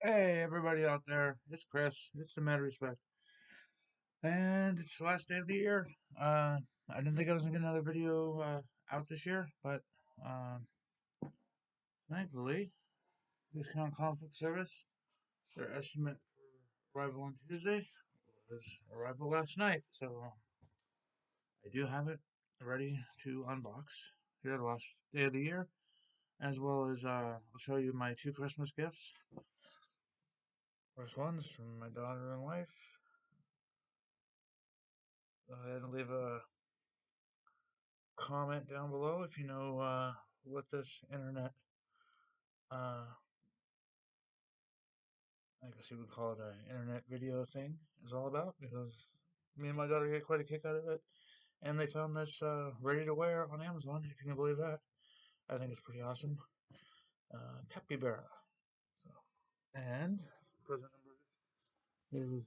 Hey, everybody out there, it's Chris. It's the Mad Respect. And it's the last day of the year. I didn't think I was going to get another video out this year, but um, thankfully, Discount Conflict Service, their estimate for arrival on Tuesday was arrival last night. So I do have it ready to unbox here the last day of the year, as well as I'll show you my two Christmas gifts. First one's from my daughter and wife. Go ahead and leave a comment down below if you know what this internet, uh, I guess you would call it an internet video thing, is all about, because me and my daughter get quite a kick out of it. And they found this ready to wear on Amazon, if you can believe that. I think it's pretty awesome. Capybara. So, and present number is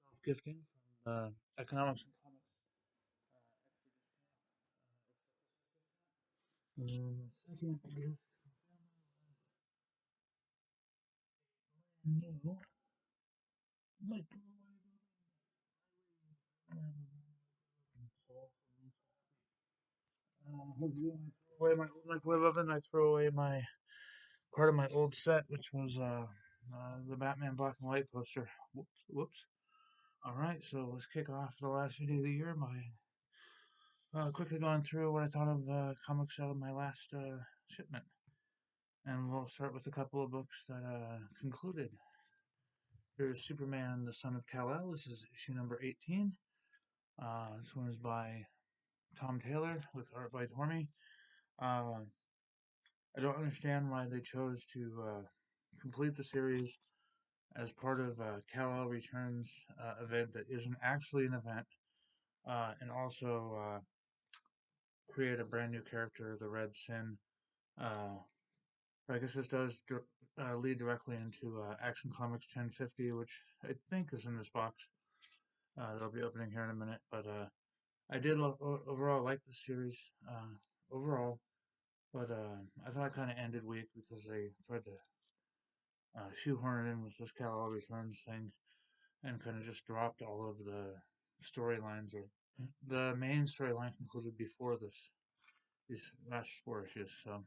self-gifting from Economics and Comics. And the second gift, new microwave oven. Hopefully when I throw away my old microwave oven, I throw away my part of my old set, which was the Batman black and white poster. Whoops, whoops. All right, so let's kick off the last video of the year by quickly going through what I thought of comics out of my last shipment, and we'll start with a couple of books that concluded. Here's Superman, the Son of Kal-El. This is issue number 18. This one is by Tom Taylor with art by Tormey. I don't understand why they chose to complete the series as part of a Kal-El Returns event that isn't actually an event, and also create a brand new character, the Red Sin. I guess this does lead directly into Action Comics 1050, which I think is in this box that I'll be opening here in a minute. But I did overall like the series overall, but I thought it kind of ended weak because they tried to shoehorn it in with this Kal-El Returns thing and kind of just dropped all of the storylines, or the main storyline concluded before these last four issues. So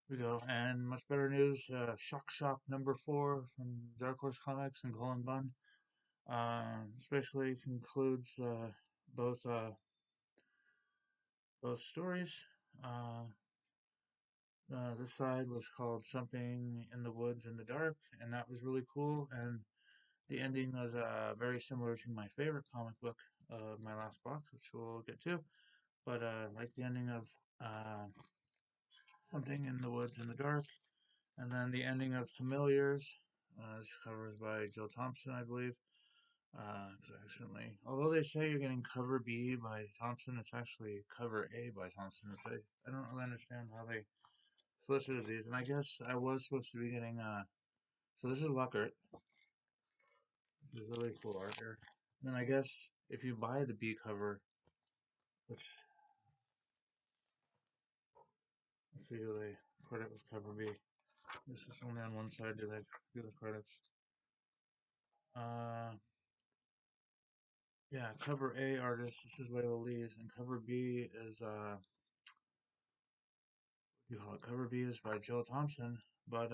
we go, and much better news. Shock Shop number 4 from Dark Horse Comics and Colin Bunn. This basically concludes both both stories. Uh, this side was called Something in the Woods in the Dark, and that was really cool. And the ending was very similar to my favorite comic book of my last box, which we'll get to. But like the ending of Something in the Woods in the Dark, and then the ending of Familiars. This cover is by Joe Thompson, I believe. Although they say you're getting cover B by Thompson, it's actually cover A by Thompson. I don't really understand how they solicited these, and I guess I was supposed to be getting. So this is Luckert. This is really cool art here. And then I guess if you buy the B cover, which let's see who they credit with cover B. This is only on one side. Do they do the credits? Uh, yeah, cover A artist. This is Layla Lee's, and cover B is you call it cover B is by Joe Thompson, but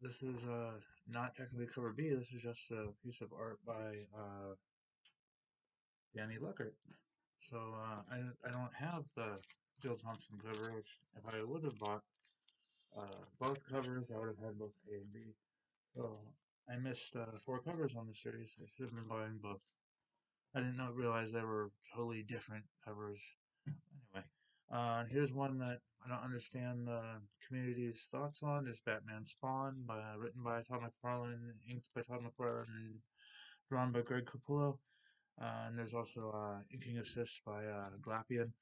this is not technically cover B. This is just a piece of art by Danny Luckert. So I don't have the Joe Thompson cover, which if I would have bought both covers, I would have had both A and B. So I missed 4 covers on the series. I should have been buying both. I didn't realize they were totally different covers. Anyway, here's one that I don't understand the community's thoughts on. Is Batman Spawn, written by Todd McFarlane, inked by Todd McFarlane, and drawn by Greg Capullo. And there's also inking assists by Glapian.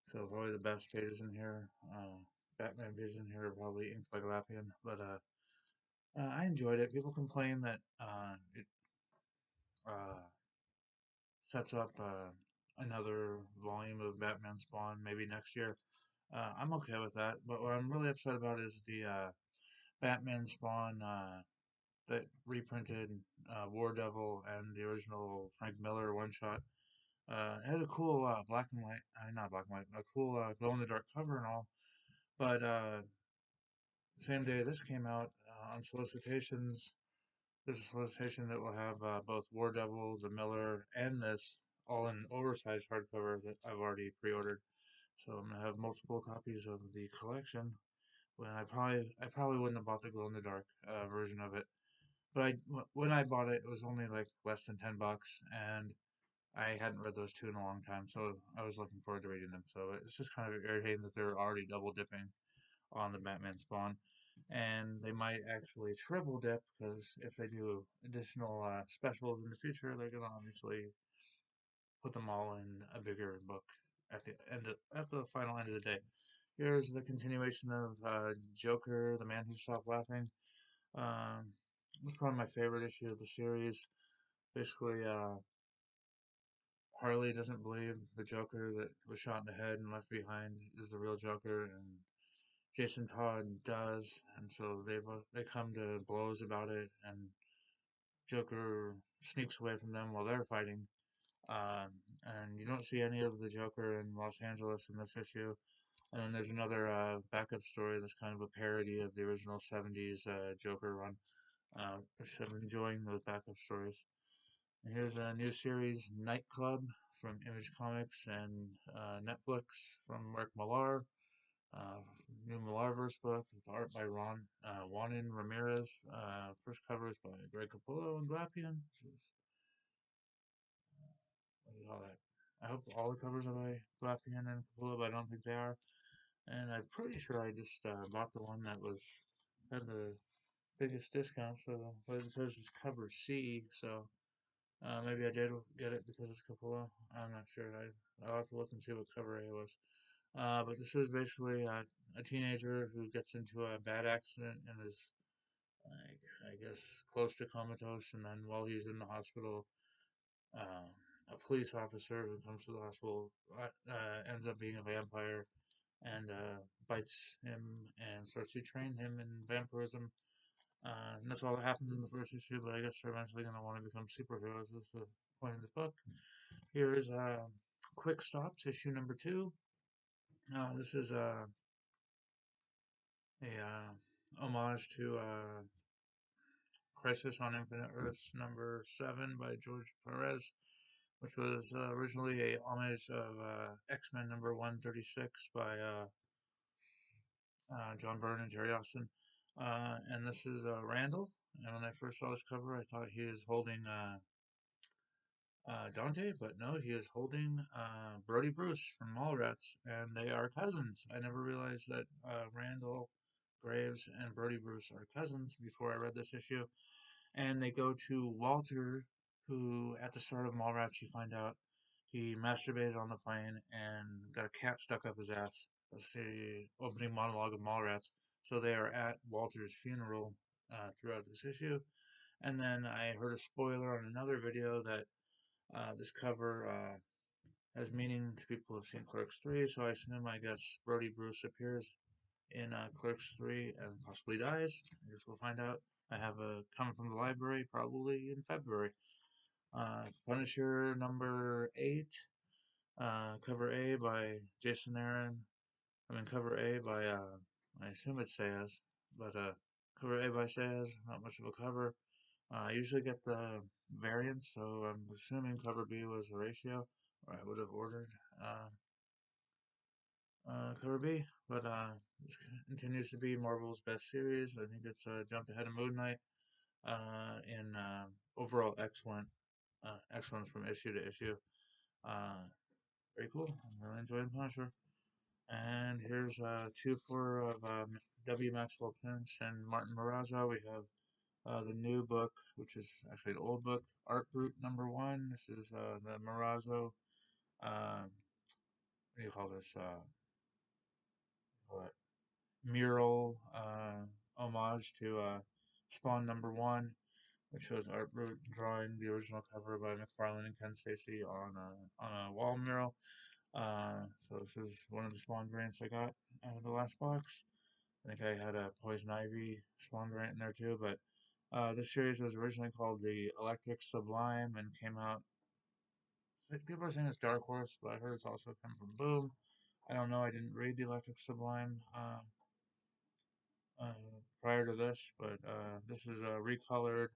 So probably the best pages in here. Batman pages in here are probably inked by Glapian. But I enjoyed it. People complain that it uh, sets up another volume of Batman Spawn maybe next year. I'm okay with that. But what I'm really upset about is the Batman Spawn that reprinted War Devil and the original Frank Miller one shot. It had a cool black and white, not black and white, a cool glow in the dark cover and all. But same day this came out on solicitations, there's a solicitation that will have both War Devil, the Miller, and this all in an oversized hardcover that I've already pre-ordered. So I'm gonna have multiple copies of the collection. When I probably wouldn't have bought the glow in the dark version of it, but when I bought it, it was only like less than $10, and I hadn't read those two in a long time, so I was looking forward to reading them. So it's just kind of irritating that they're already double dipping on the Batman Spawn, and they might actually triple dip because if they do additional specials in the future, they're gonna obviously put them all in a bigger book at the final end of the day. Here's the continuation of Joker, the Man Who Stopped Laughing. Um, it's probably my favorite issue of the series. Basically, Harley doesn't believe the Joker that was shot in the head and left behind is the real Joker, and Jason Todd does, and so they come to blows about it, and Joker sneaks away from them while they're fighting. Um, and you don't see any of the Joker in Los Angeles in this issue. And then there's another backup story that's kind of a parody of the original 70s Joker run, which I'm enjoying those backup stories. And here's a new series, Night Club, from Image Comics and Netflix from Mark Millar. Uh, New Millarverse book with art by Juanin Ramirez. First cover is by Greg Capullo and Glapian. What do you call that? I hope all the covers are by Glapian and Capullo, but I don't think they are. And I'm pretty sure I just bought the one that had the biggest discount. So, but it says it's cover C, so maybe I did get it because it's Capullo. I'm not sure. I'll have to look and see what cover A was. But this is basically a teenager who gets into a bad accident and is, I guess, close to comatose. And then while he's in the hospital, uh, a police officer who comes to the hospital ends up being a vampire and bites him and starts to train him in vampirism. And that's all that happens in the first issue, but I guess they're eventually going to want to become superheroes. That's the point of the book. Here is Quick Stops, issue number 2. This is a homage to Crisis on Infinite Earths number 7 by George Perez, which was originally a homage of X-Men number 136 by John Byrne and Terry Austin. And this is Randall. And when I first saw this cover, I thought he was holding Dante, but no, he is holding Brody Bruce from Mallrats, and they are cousins. I never realized that Randall Graves and Brody Bruce are cousins before I read this issue. And they go to Walter, who at the start of Mallrats you find out he masturbated on the plane and got a cat stuck up his ass. That's the opening monologue of Mallrats. So they are at Walter's funeral throughout this issue. And then I heard a spoiler on another video that this cover has meaning to people who've seen Clerks 3, so I guess Brody Bruce appears in Clerks 3 and possibly dies. I guess we'll find out. I have a coming from the library probably in February. Punisher number 8, cover A by Jason Aaron. Cover A by, I assume it's Sayas, but cover A by Sayas, not much of a cover. I usually get the variants, so I'm assuming cover B was Horatio, or I would have ordered cover B. But this continues to be Marvel's best series. I think it's a jump ahead of Moon Knight in overall excellence from issue to issue. Uh, Very cool. I'm really enjoying Punisher. And here's 2-4 of W. Maxwell Pence and Martin Morazzo. We have the new book, which is actually an old book, Art Brute number 1. This is the Morazzo, what do you call this? What? Mural homage to Spawn number 1. which shows Art Root drawing the original cover by McFarlane and Ken Stacy on a wall mural. So this is one of the Spawn variants I got out of the last box. I think I had a Poison Ivy Spawn variant in there too, but this series was originally called the Electric Sublime and came out. People are saying it's Dark Horse, but I heard it's also come from Boom. I don't know. I didn't read the Electric Sublime uh, prior to this, but this is recolored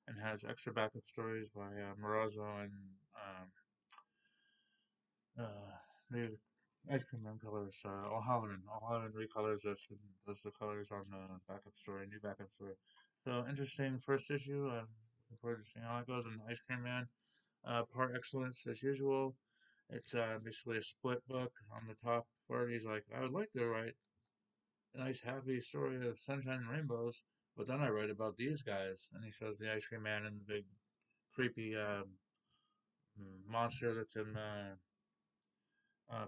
and has extra backup stories by Morazzo and the Ice Cream Man colors. O'Halloran. O'Halloran recolors this and does the colors on the backup story, new backup story. So interesting first issue. Looking forward to seeing how it goes. And Ice Cream Man, part excellence as usual. It's basically a split book. On the top part, he's like, I would like to write a nice, happy story of sunshine and rainbows, but then I write about these guys. And he shows the Ice Cream Man and the big, creepy monster that's in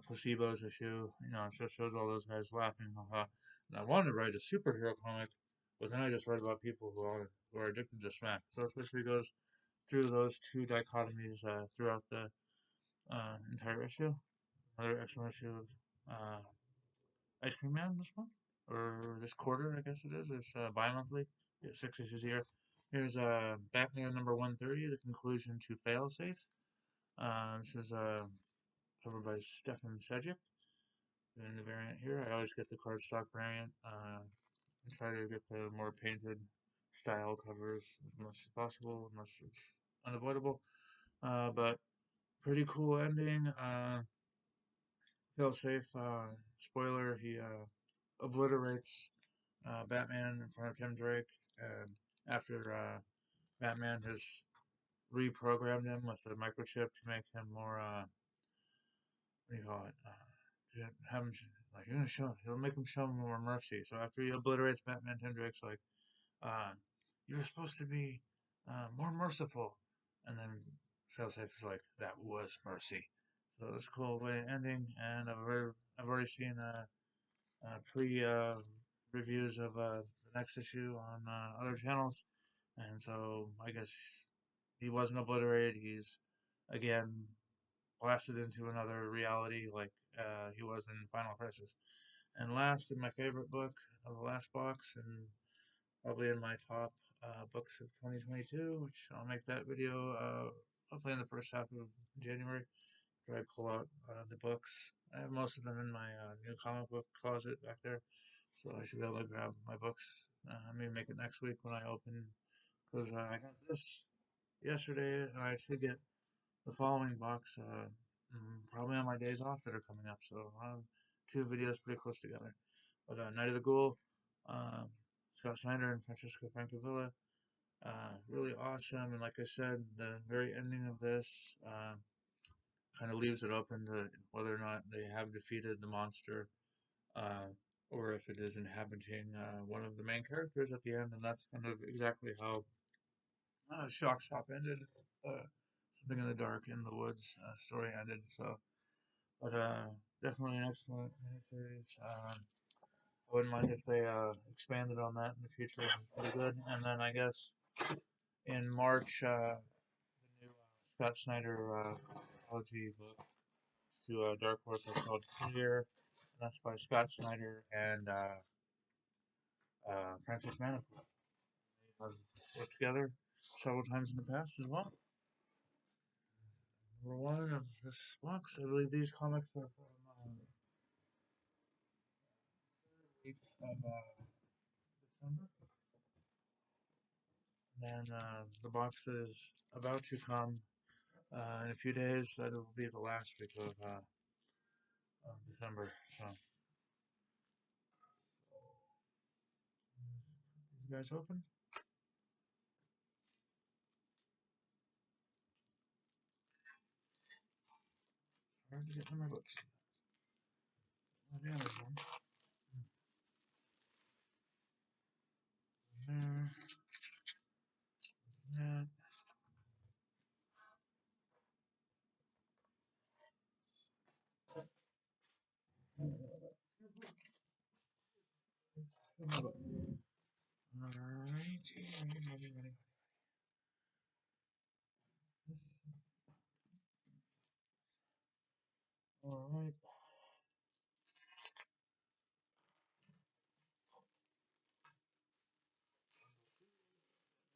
Placebo's issue. You know, it just shows all those guys laughing. Haha. And I wanted to write a superhero comic, but then I just read about people who are addicted to smack. So it basically goes through those two dichotomies throughout the entire issue. Another excellent issue of Ice Cream Man this month, or this quarter, I guess it is. It's bi-monthly. Yeah, 6 issues a year. Here's Batman number 130, the conclusion to Failsafe. This is covered by Stefan Sejic. In the variant here, I always get the cardstock variant. And try to get the more painted style covers as much as possible, unless it's unavoidable. But pretty cool ending. Feel safe. Spoiler: he obliterates Batman in front of Tim Drake, and after Batman has reprogrammed him with a microchip to make him more what do you call it? To have him like he'll make him show more mercy. So after he obliterates Batman, Tim Drake's like, uh, "You're supposed to be more merciful," and then Failsafe is like, "That was mercy." So that's a cool way of ending. And I've already seen pre reviews of the next issue on other channels, and so I guess he wasn't obliterated. He's again blasted into another reality like he was in Final Crisis. And last, in my favorite book of the last box, and probably in my top books of 2022, which I'll make that video hopefully in the first half of January. After I pull out the books. I have most of them in my new comic book closet back there, so I should be able to grab my books. Maybe make it next week when I open, because I got this yesterday, and I should get the following box probably on my days off that are coming up. So I'll have two videos pretty close together. But Night of the Ghoul, uh, Scott Snyder and Francisco Francavilla, really awesome. And like I said, the very ending of this kind of leaves it open to whether or not they have defeated the monster, uh, or if it is inhabiting one of the main characters at the end. And that's kind of exactly how Shock Shop ended. Something in the Dark in the Woods story ended. So, but definitely an excellent miniseries. I wouldn't mind if they expanded on that in the future. It's pretty good. And then I guess in March, the new Scott Snyder anthology book to Dark Horse that's called Clear. And that's by Scott Snyder and Francis Manaport. They have worked together several times in the past as well. Number one of this box, I believe these comics are from 8th of December. And then the box is about to come in a few days. That will be the last week of December. So, you guys open? Hard to get to my books. The Amazon. There. That. Alright.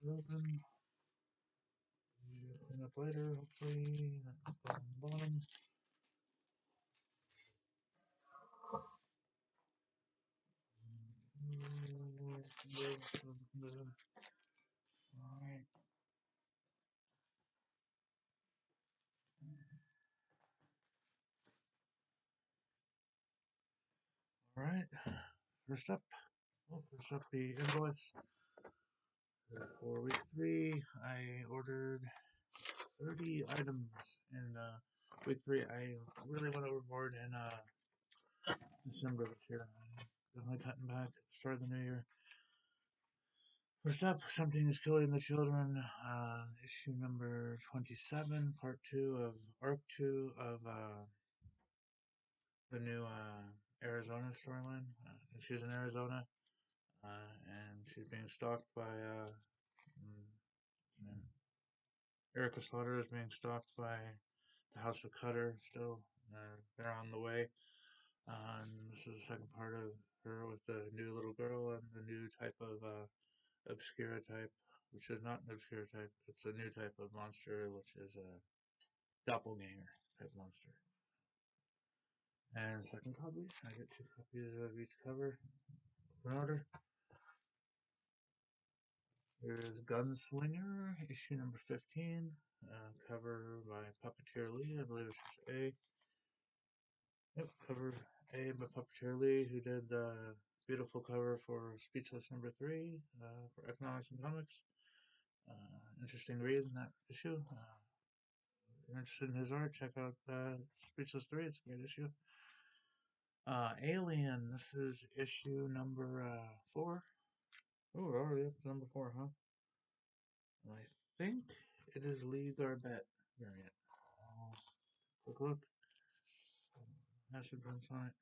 Open. Clean up later, hopefully. On the bottom. Alright. First up the invoice. For week 3, I ordered 30 items. And week 3, I really went overboard in December this year. Definitely cutting back at the start of the new year. First up, Something is Killing the Children, issue number 27, part 2 of arc 2 of the new Arizona storyline. She's in Arizona, and she's being stalked by Erica Slaughter is being stalked by the House of Cutter still. They're on the way. And this is the second part of her with the new little girl and the new type of obscura type, which is not an obscura type. It's a new type of monster, which is a doppelganger type monster. And second copy, I get 2 copies of each cover in order. Here's Gunslinger, issue number 15, cover by Puppeteer Lee. I believe it's just A. Yep, cover A by Puppeteer Lee, who did the beautiful cover for Speechless number 3 for Economics and Comics. Interesting read in that issue. If you're interested in his art, check out Speechless 3. It's a great issue. Alien, this is issue number 4. Oh, we're already up to number 4, huh? And I think it is Lee Garbett variant. Quick look. Acid prints on it.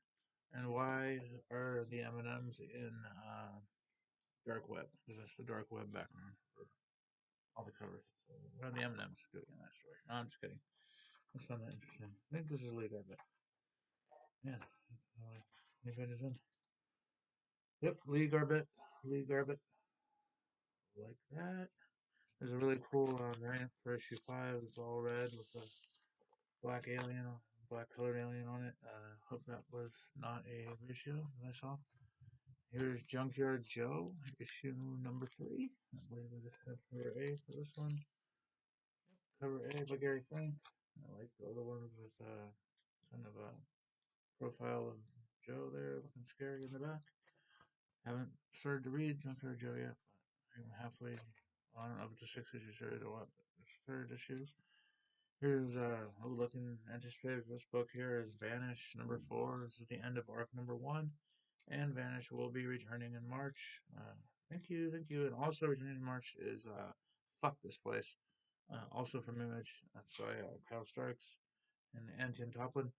And why are the M&Ms in dark web? Because that's the dark web background for all the covers. So what are the M&Ms doing in that story? No, I'm just kidding. I found that interesting. I think this is Lee Garbett. Yeah. Anybody in? Yep, Lee Garbett. Lee Garbett. Like that. There's a really cool variant for issue 5. It's all red with a black alien, black colored alien on it. Hope that was not a ratio that I saw. Here's Junkyard Joe, issue number 3. I believe I just have cover A for this one. Cover A by Gary Frank. I like the other ones with kind of a profile of Joe there, looking scary in the back. Haven't started to read Junkyard Joe yet, but I'm halfway. I don't know if it's a 6-issue series or what, but it's 3rd issues. Here's looking anticipated for this book here is Vanish number 4. This is the end of arc number 1, and Vanish will be returning in March. Thank you. And also returning in March is Fuck This Place, also from Image. That's by Kyle Starks and Anton Toplin.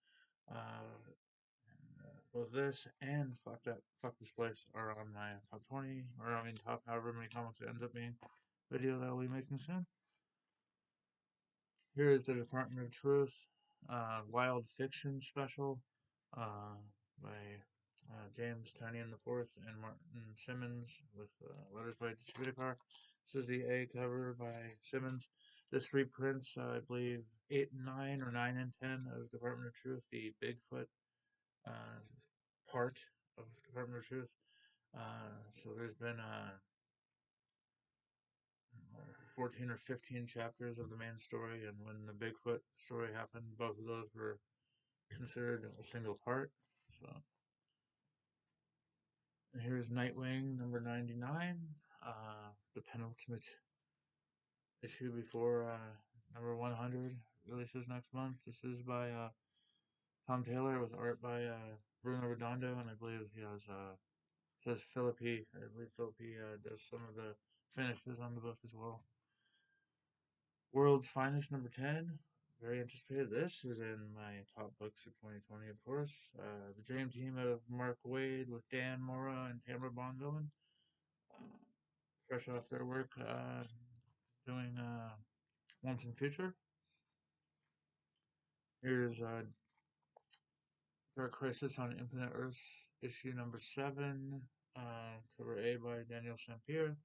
Both this and Fuck This Place are on my top 20, or I mean top however many comics it ends up being. Video that I'll be making soon. Here is the Department of Truth Wild Fiction Special by James Tynion IV and Martin Simmons with letters by DCBS. This is the A cover by Simmons. This reprints, I believe, 8 and 9 or 9 and 10 of Department of Truth, the Bigfoot part of Department of Truth. So there's been 14 or 15 chapters of the main story, and when the Bigfoot story happened, both of those were considered a single part. So and here's Nightwing number 99, the penultimate issue before number 100 releases next month. This is by Tom Taylor with art by Bruno Redondo, and I believe he has says Philippi. I believe Philippi does some of the finishes on the book as well. World's Finest number 10. Very anticipated. This is in my top books of 2020, of course. The Dream Team of Mark Waid with Dan Mora and Tamara Bonvillain. Fresh off their work doing Once and Future. Here's Dark Crisis on Infinite Earths, issue number 7, cover A by Daniel Sampere.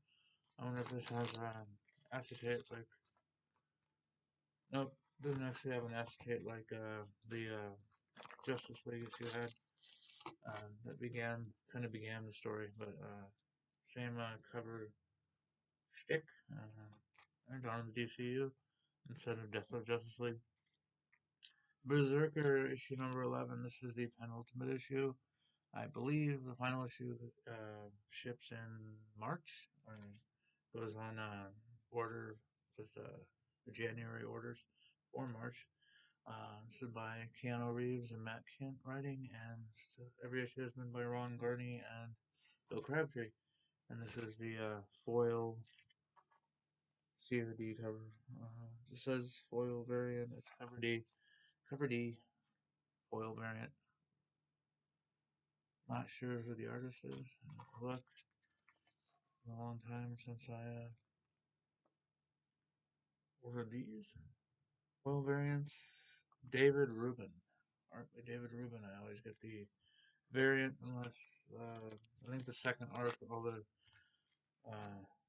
I wonder if this has acetate like. Nope, doesn't actually have an acetate like the Justice League issue had. That kind of began the story, but same cover shtick. And on the DCU instead of Death of Justice League. Berserker issue number 11. This is the penultimate issue. I believe the final issue ships in March, or goes on order with the January orders for March. This is by Keanu Reeves and Matt Kent writing, and every issue has been by Ron Garney and Bill Crabtree. And this is the foil COD cover. It says foil variant. It's cover D, foil variant. Not sure who the artist is. Look, a long time since I ordered these. Foil variants. David Rubin. Art by David Rubin. I always get the variant unless I think the second arc, all the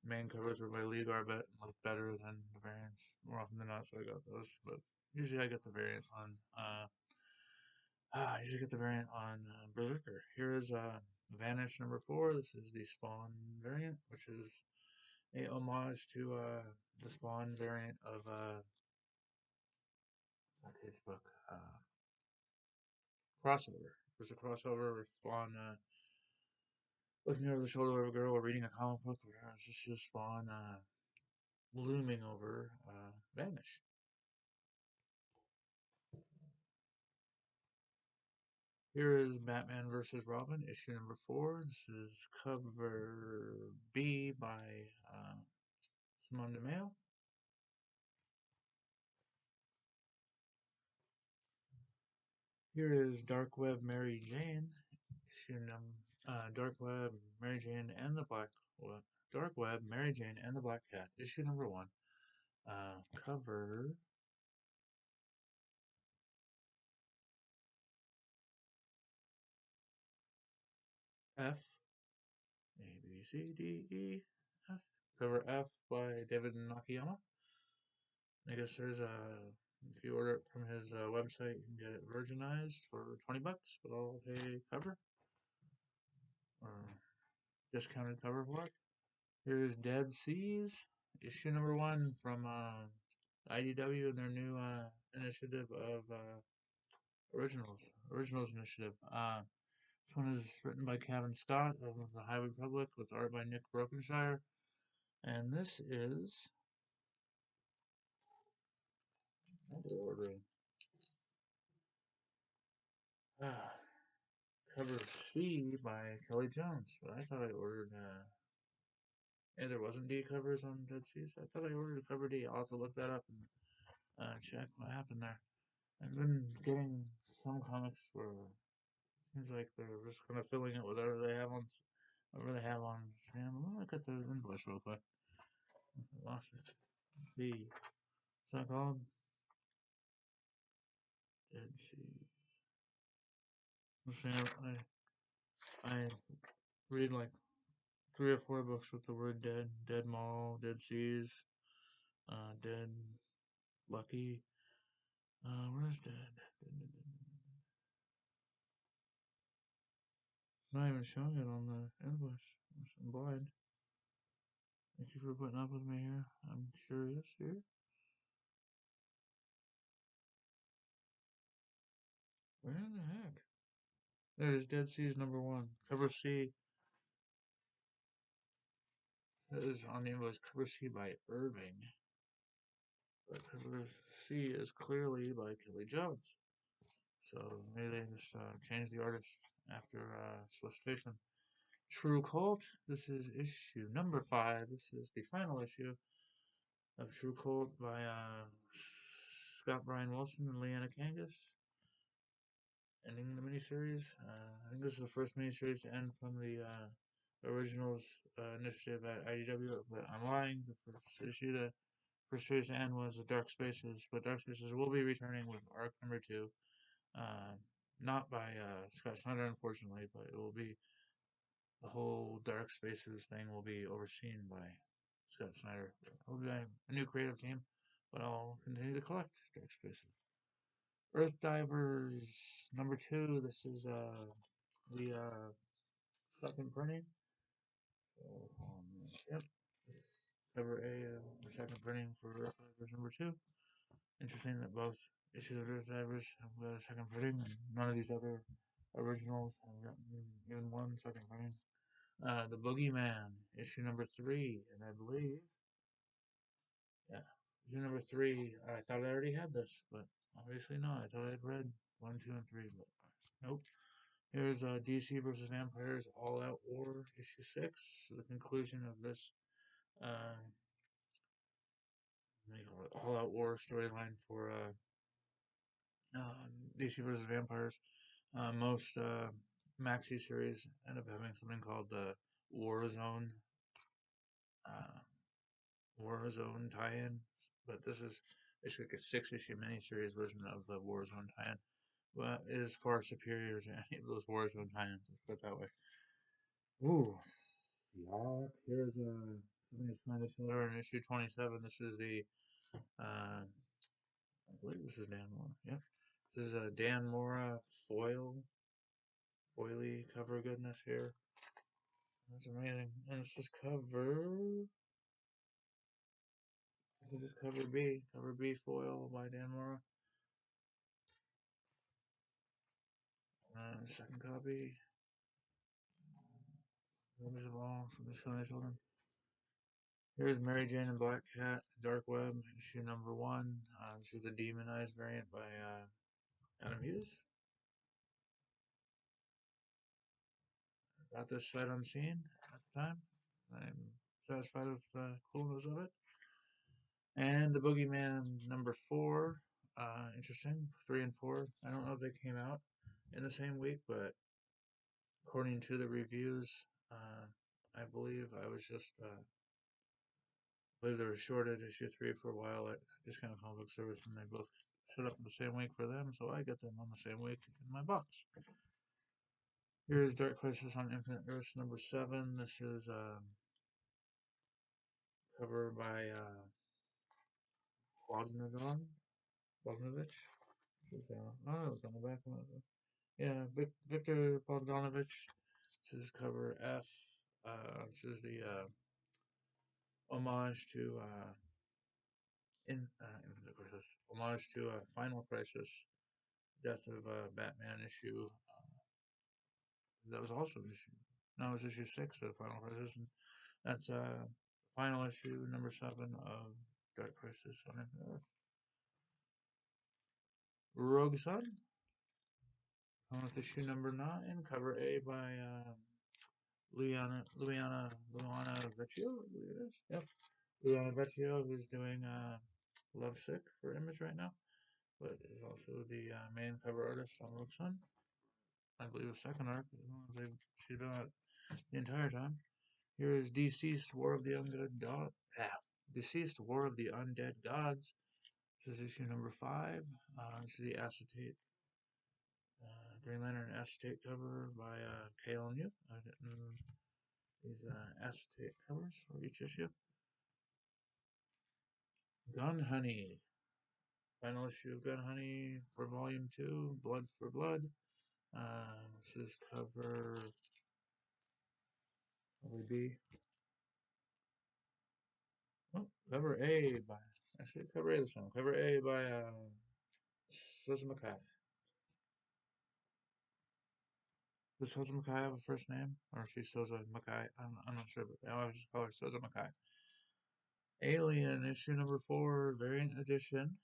main covers were by Lee Garbett and look better than the variants more often than not, so I got those. But usually I get the variant on Berserker. Here is Vanish number 4. This is the Spawn variant, which is a homage to the Spawn variant of not his book crossover. There's a crossover with Spawn looking over the shoulder of a girl or reading a comic book, where it's just Spawn looming over Vanish. Here is Batman vs. Robin, issue number 4. This is cover B by Simone DeMeo. Here is Dark Web Mary Jane, Dark Web Mary Jane and the Dark Web Mary Jane and the Black Cat, issue number 1. Cover F, A, B, C, D, E, F. Cover F by David Nakayama. I guess if you order it from his website, you can get it virginized for $20, but I'll pay cover or discounted cover for it. Here's Dead Seas, issue number 1 from IDW and their new initiative of Originals initiative. This one is written by Kevin Scott of the High Republic with art by Nick Brokenshire. And this is ordering. Cover C by Kelly Jones, but I thought I ordered and there wasn't D covers on Dead Seas. I thought I ordered a cover D. I'll have to look that up and check what happened there. I've been getting some comics where it seems like they're just kind of filling it with whatever they have on. Sam. Let me look at the invoice real quick. I lost it. Let's see. What's that called? Dead Sea. I read like 3 or 4 books with the word dead. Dead Mall, Dead Seas, Dead Lucky. Where's Dead? It's not even showing it on the invoice. I'm blind. Thank you for putting up with me here. I'm curious here. Where in the heck? There it is, Dead Seas number 1. Cover C. That is on the invoice, cover C by Irving. But cover C is clearly by Kelly Jones. So maybe they just changed the artist after solicitation. True Cult. This is issue number 5. This is the final issue of True Cult by Scott Bryan Wilson and Leanna Kangas. Ending the miniseries. I think this is the first miniseries to end from the Originals initiative at IDW, but I'm lying. The first series to end was the Dark Spaces, but Dark Spaces will be returning with arc number 2. Not by Scott Snyder, unfortunately, but it will be the whole Dark Spaces thing will be overseen by Scott Snyder. I'll be a new creative team, but I'll continue to collect Dark Spaces. Earth Divers #2. This is the second printing. So, yep. Cover A, second printing for Earth Divers #2. Interesting that both issues of Earth Divers have got a second printing, and none of these other originals have gotten even one second printing. The Boogyman, issue #3, and I believe, yeah, issue #3. I thought I already had this, but obviously not. I thought I had read 1, 2, and 3, but nope. Here's DC versus Vampires All Out War, issue 6. This is the conclusion of this All Out War storyline for DC versus Vampires. Most maxi series end up having something called the Warzone tie-in, but this is basically like a 6-issue miniseries version of the Warzone tie-in. But it is far superior to any of those Warzone tie-ins. Let's put it that way. Ooh, yeah. Here's something that's kind of similar in issue 27. This is the I believe this is Dan Mora. Yeah, this is a Dan Mora foily cover goodness here. That's amazing. And it's just cover. This is cover B foil by Dan Mora. Second copy. Members of all from this family children. Here's Mary Jane and Black Cat, Dark Web, issue #1. This is the demonized variant by Adam Hughes. Got this sight unseen at the time. I'm satisfied with the coolness of it. And the Boogeyman #4. Interesting. 3 and 4. I don't know if they came out in the same week, but according to the reviews, I believe I was just I believe they were shorted issue 3 for a while at Discount Comic Service, and they both showed up in the same week for them, so I get them on the same week in my box. Here's Dark Crisis on Infinite Earths #7. This is cover by Bogdanovich. Oh, it's on the back. Yeah, Victor Bogdanovich. This is cover F. This is the homage to Infinite Crisis, homage to Final Crisis, Death of Batman issue. That was also issue. No, it was issue 6 of Final Crisis, and that's final issue #7 of Dark Crisis on Infinite Earths. Rogue Sun, with issue #9, cover A by Luana Vecchio, I believe it is. Yep, Luana Vecchio, who's doing Lovesick for Image right now, but is also the main cover artist on Rogue Sun. I believe the second arc, she's been out the entire time. Here is Deceased War of the Deceased War of the Undead Gods. This is issue #5. This is the acetate Green Lantern acetate cover by Kale New. I've gotten these acetate covers for each issue. Gun Honey. Final issue of Gun Honey for Volume 2, Blood for Blood. This is cover B. Oh, cover A by actually cover A this one. Cover A by Suzumakai. Does Suzumakai have a first name, or is she Soza Makai? I'm not sure, but I just call her Suzumakai. Alien issue #4, variant edition.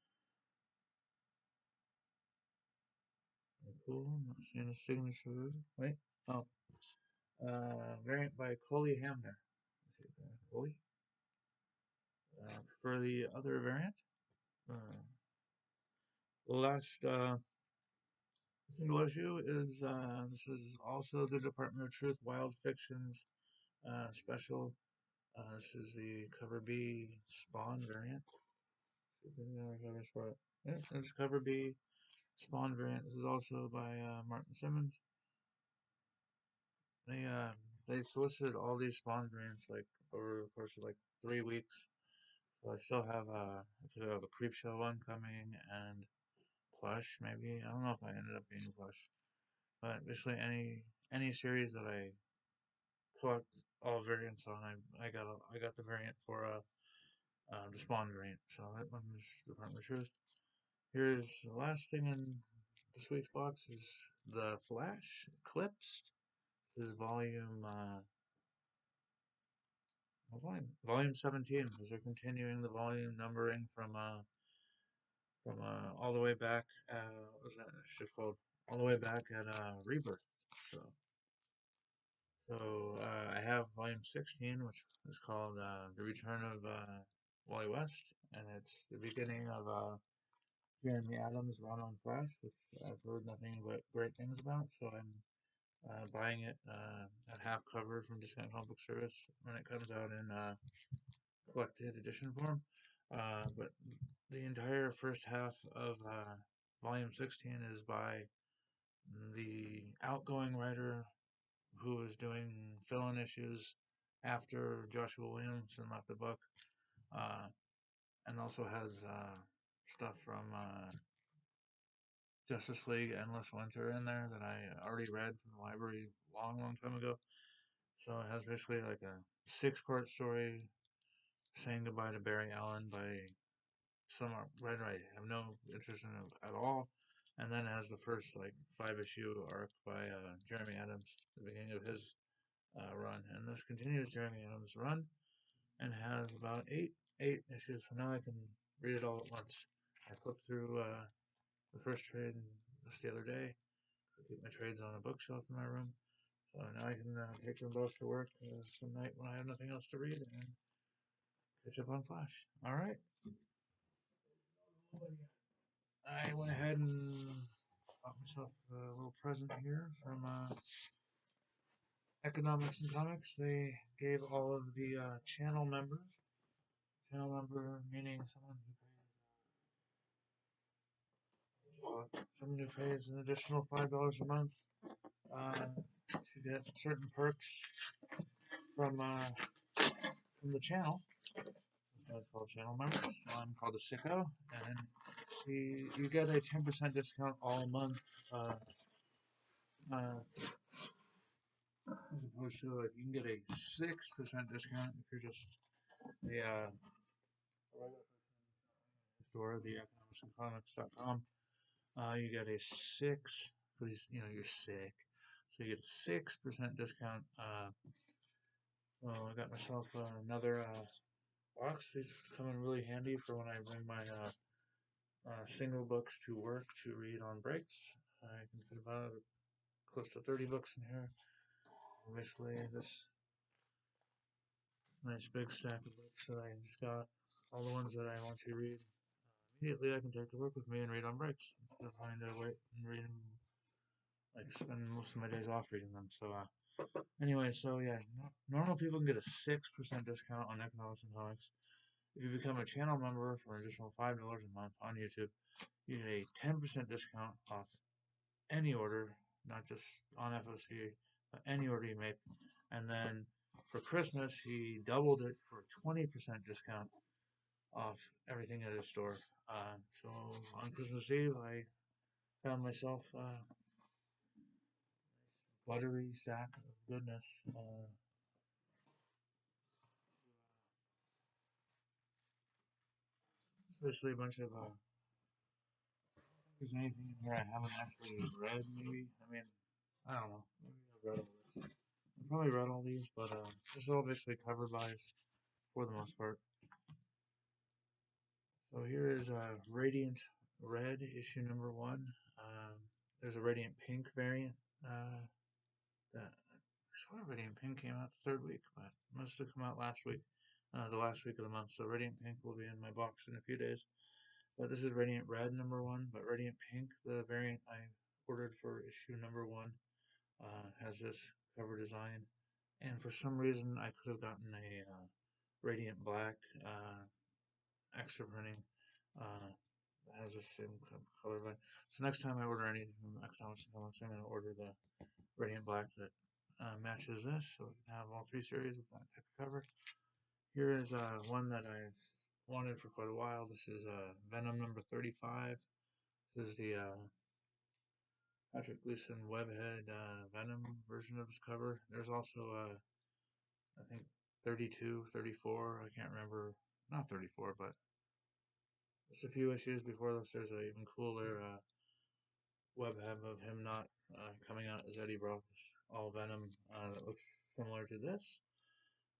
Cool. I'm not seeing a signature. Wait. Oh. Variant by Coley Hamner. Coley. For the other variant. Last single issue is this is also the Department of Truth Wild Fictions special. This is the cover B Spawn variant. Yeah, it's cover B Spawn variant. This is also by Martin Simmons. they solicited all these spawn variants like over the course of like 3 weeks. So I still have a creep show one coming and plush maybe. I don't know if I ended up being plush, but basically any series that I collect all variants on, I got the variant for the spawn variant. So that one is Department of Truth. Here's the last thing in this week's box is the Flash Eclipsed. This is volume 17, because they're continuing the volume numbering from all the way back. What was that shit called? All the way back at Rebirth. So I have volume 16, which is called The Return of Wally West, and it's the beginning of Jeremy Adams' run on Flash, which I've heard nothing but great things about. So I'm buying it at half cover from Discount Comic Service when it comes out in collected edition form. But the entire first half of volume 16 is by the outgoing writer who was doing fill-in issues after Joshua Williamson left the book, uh, and also has stuff from Justice League Endless Winter in there that I already read from the library long time ago. So it has basically like a 6-part story saying goodbye to Barry Allen by some writer I have no interest in at all. And then it has the first like 5-issue arc by Jeremy Adams, the beginning of his run. And this continues Jeremy Adams' run and has about eight issues. So now I can read it all at once. I flipped through the first trade just the other day. I keep my trades on a bookshelf in my room. So now I can take them both to work some night when I have nothing else to read and catch up on Flash. All right. I went ahead and got myself a little present here from Economics and Comics. They gave all of the channel member meaning someone who pays an additional $5 a month to get certain perks from the channel. It's called channel members. So I'm called a sicko, and you get a 10% discount all month. As opposed to like you can get a 6% discount if you're just the store, the economicsandcomics.com. You get a 6 because you're sick, so you get a 6% discount. Well, I got myself another box. These come in really handy for when I bring my single books to work to read on breaks. I can fit about close to 30 books in here. Basically, this nice big stack of books that I just got. All the ones that I want to read immediately, I can take to work with me and read on breaks instead of having to wait and read them. Like spend most of my days off reading them. So anyway, so yeah, normal people can get a 6% discount on Economics and Comics. If you become a channel member for an additional $5 a month on YouTube, you get a 10% discount off any order, not just on FOC, but any order you make. And then for Christmas, he doubled it for a 20% discount off everything at his store. So on Christmas Eve, I found myself a buttery sack of goodness. Basically a bunch of there's anything in here I haven't actually read, maybe. I mean, I don't know. Maybe I've read all this. I've probably read all these, but this is all basically cover buys for the most part. So here is Radiant Red, issue number 1. There's a Radiant Pink variant that I swear Radiant Pink came out the 3rd week, but it must have come out last week, the last week of the month. So Radiant Pink will be in my box in a few days. But this is Radiant Red number 1, but Radiant Pink, the variant I ordered for issue number 1, has this cover design. And for some reason, I could have gotten a Radiant Black extra printing that has the same color line. So next time I order anything from Economics and Comics, I'm going to order the Radiant Black that matches this, so we can have all 3 series with that type of cover. Here is one that I wanted for quite a while. This is Venom number 35. This is the Patrick Gleason Webhead Venom version of this cover. There's also, I think, 32, 34, I can't remember, not 34, but just a few issues before this. There's an even cooler webhead of him not coming out as Eddie Brock, all Venom, that looks similar to this.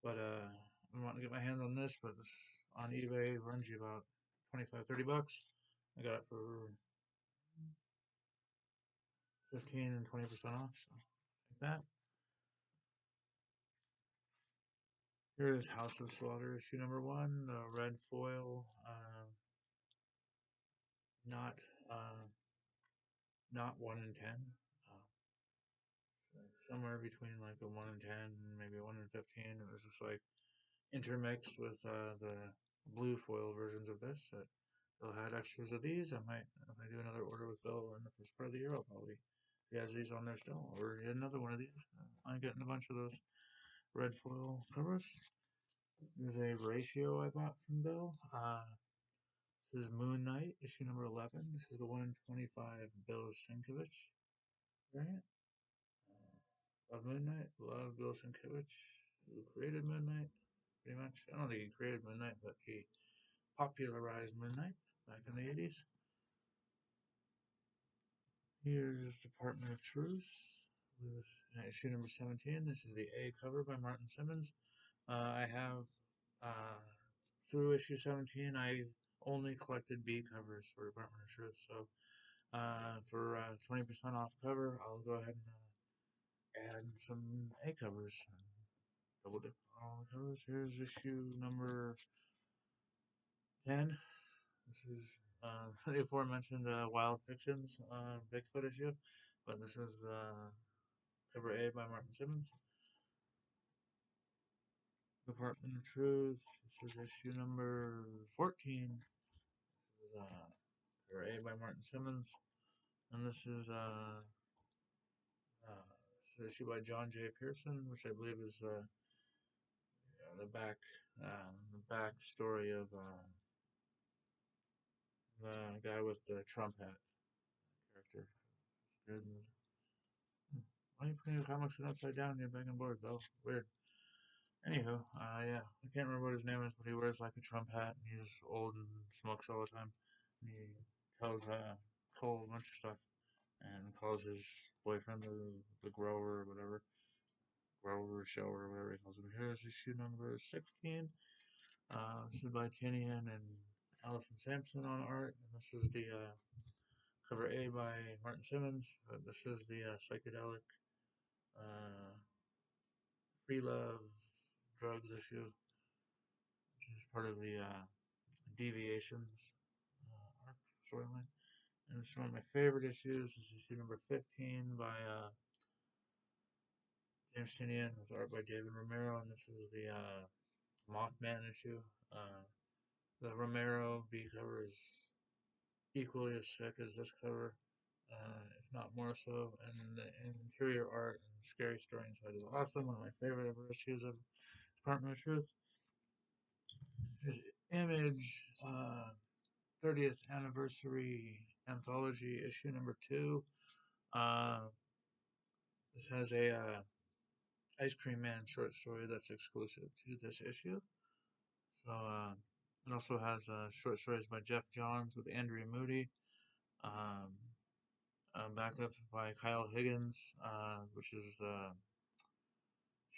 But I want to get my hands on this, but on eBay runs you about 25, 30 bucks. I got it for 15 and 20% off, so like that. Here is House of Slaughter issue number 1, the red foil, not 1 in 10, so somewhere between like a 1 in 10 and maybe a 1 in 15. It was just like intermixed with the blue foil versions of this. Bill had extras of these. If I do another order with Bill in the first part of the year, I'll probably, if he has these on there still, or get another one of these. I'm getting a bunch of those red foil covers. There's a ratio I bought from Bill. This is Moon Knight, issue number 11. This is the 1 in 25 Bill Sienkiewicz variant. Love Moon Knight, love Bill Sienkiewicz, who created Moon Knight, pretty much. I don't think he created Moon Knight, but he popularized Moon Knight back in the 80s. Here's Department of Truth, issue number 17. This is the A cover by Martin Simmons. I have, through issue 17, I only collected B covers for Department of Truth, so for 20% off cover, I'll go ahead and add some A covers. Double dip all the covers. Here's issue number 10. This is the aforementioned Wild Fictions Bigfoot issue, but this is cover A by Martin Simmons. Department of Truth. This is issue number 14. This is cover A by Martin Simmons, and this is issue by John J. Pearson, which I believe is the back story of the guy with the Trump hat character. Why are you putting your comics upside down? You're back on board, Bill. Weird. Anywho, yeah, I can't remember what his name is, but he wears like a Trump hat, and he's old and smokes all the time. And he tells Cole a bunch of stuff, and calls his boyfriend the grower or whatever, grower show or whatever he calls him. Here's issue number 16. This is by Tinian and Allison Sampson on art, and this is the cover A by Martin Simmons. This is the psychedelic free love drugs issue, which is part of the Deviations arc storyline. And it's one of my favorite issues. This is issue number 15 by James Tinian with art by David Romero, and this is the Mothman issue. The Romero B cover is equally as sick as this cover, if not more so, and the interior art and scary story inside is awesome. One of my favorite ever issues of Department of Truth. Here's Image 30th Anniversary Anthology issue number 2. This has a Ice Cream Man short story that's exclusive to this issue. So it also has short stories by Jeff Johns with Andrea Moody. Backup by Kyle Higgins, which is the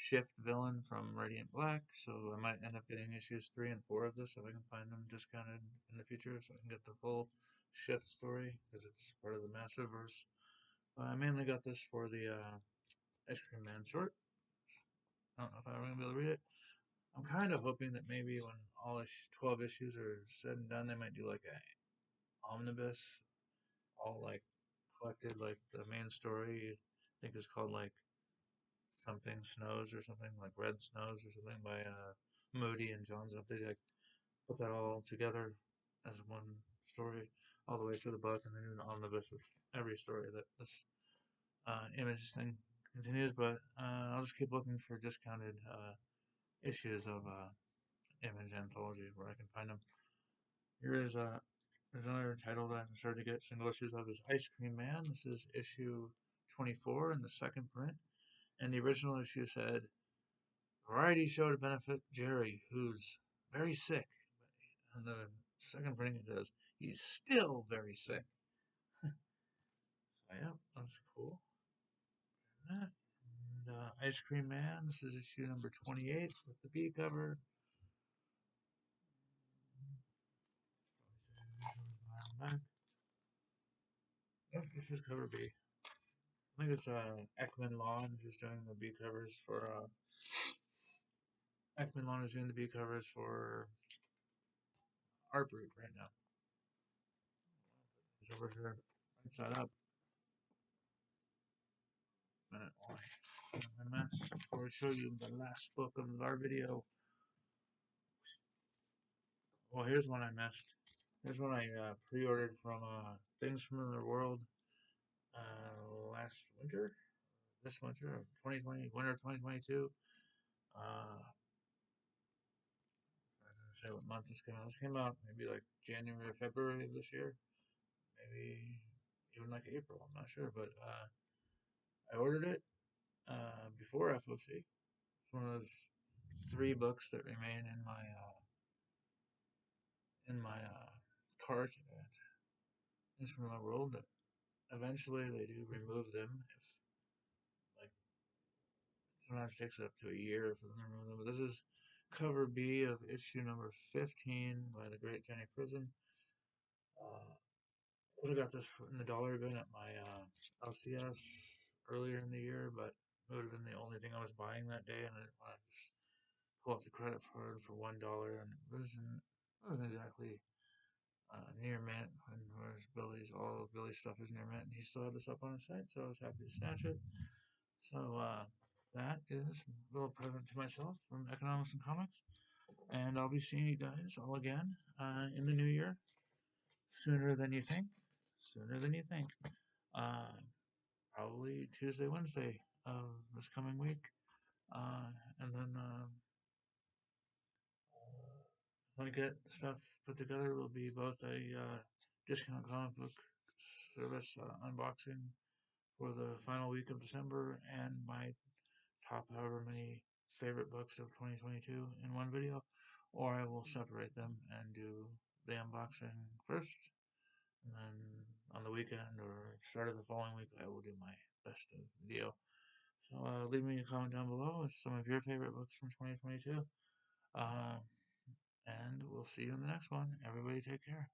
Shift villain from Radiant Black. So I might end up getting issues 3 and 4 of this if I can find them discounted in the future, so I can get the full Shift story because it's part of the Massiveverse. I mainly got this for the Ice Cream Man short. I don't know if I'm going to be able to read it. I'm kind of hoping that maybe when all 12 issues are said and done, they might do like a omnibus, all like collected, like the main story I think is called like something Snows or something, like Red Snows or something by Moody and Johns Up. They like put that all together as one story all the way through the book, and then do an omnibus with every story that this Image thing continues, but I'll just keep looking for discounted issues of Image Anthology where I can find them. Here is there's another title that I'm starting to get single issues of is Ice Cream Man. This is issue 24 in the second print, and the original issue said variety show to benefit Jerry, who's very sick. And the second printing it goes, he's still very sick. So yeah, that's cool. And Ice Cream Man, this is issue number 28 with the B cover. Yep, this is cover B. I think it's Ekman Lawn who's doing the B covers for Ekman Lawn is doing the B covers for Art Brute right now. He's over here right side up. Minute my mess before I show you the last book of our video. Well, here's one I missed. Here's one I pre-ordered from Things from Another World last winter, this winter, 2020, winter 2022. I don't say what month this came out. This came out maybe like January or February of this year, maybe even like April. I'm not sure, but I ordered it before FOC. It's one of those 3 books that remain in my cart at Things from Another World that eventually they do remove them if like sometimes it takes up to a year for them to remove them. But this is cover B of issue number 15 by the great Jenny Frison. Would have got this in the dollar bin at my LCS earlier in the year, but it would have been the only thing I was buying that day, and I didn't want to just pull up the credit card for $1, and it wasn't exactly near mint. And whereas all of Billy's stuff is near mint, and he still had this up on his site, so I was happy to snatch it. So that is a little present to myself from Economics and Comics, and I'll be seeing you guys all again in the new year, sooner than you think. Sooner than you think. Probably Tuesday, Wednesday of this coming week, and then when I get stuff put together, will be both a discount comic book service unboxing for the final week of December and my top however many favorite books of 2022 in one video, or I will separate them and do the unboxing first, and then on the weekend or start of the following week I will do my best of video. So leave me a comment down below with some of your favorite books from 2022, and we'll see you in the next one. Everybody take care.